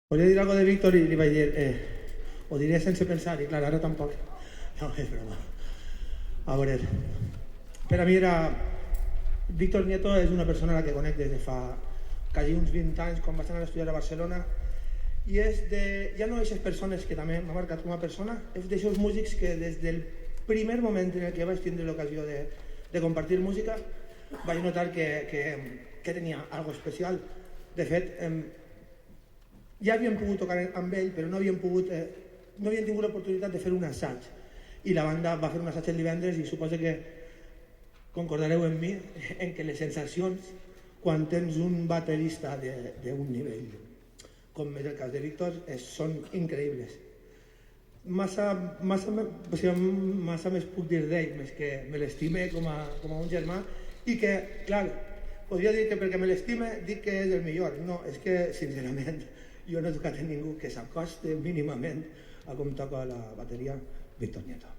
Volia dir alguna cosa de Víctor i li vaig dir, ho diré sense pensar, i clar, ara tampoc. No, és broma. A veure, per a mi Víctor Nieto és una persona a la que conec des de fa quasi uns 20 anys, quan vaig anar a estudiar a Barcelona, i és ja no aquestes persones que també m'ha marcat com a persona, és d'aixòs músics que des del primer moment en què vaig tindre l'ocasió de compartir música vaig notar que tenia algo especial. De fet, ja havíem pogut tocar amb ell, però no havíem tingut l'oportunitat de fer un assaig. I la banda va fer un assaig el divendres i suposo que concordareu amb mi en que les sensacions quan tens un baterista d'un nivell com és el cas de Víctor són increïbles. Massa més puc dir d'ell, més que me l'estime com a un germà i que, clar, podria dir que perquè me l'estime dic que és el millor. No, és que, sincerament, jo no he tocat a ningú que s'acosti mínimament a com toca la bateria Víctor Nieto.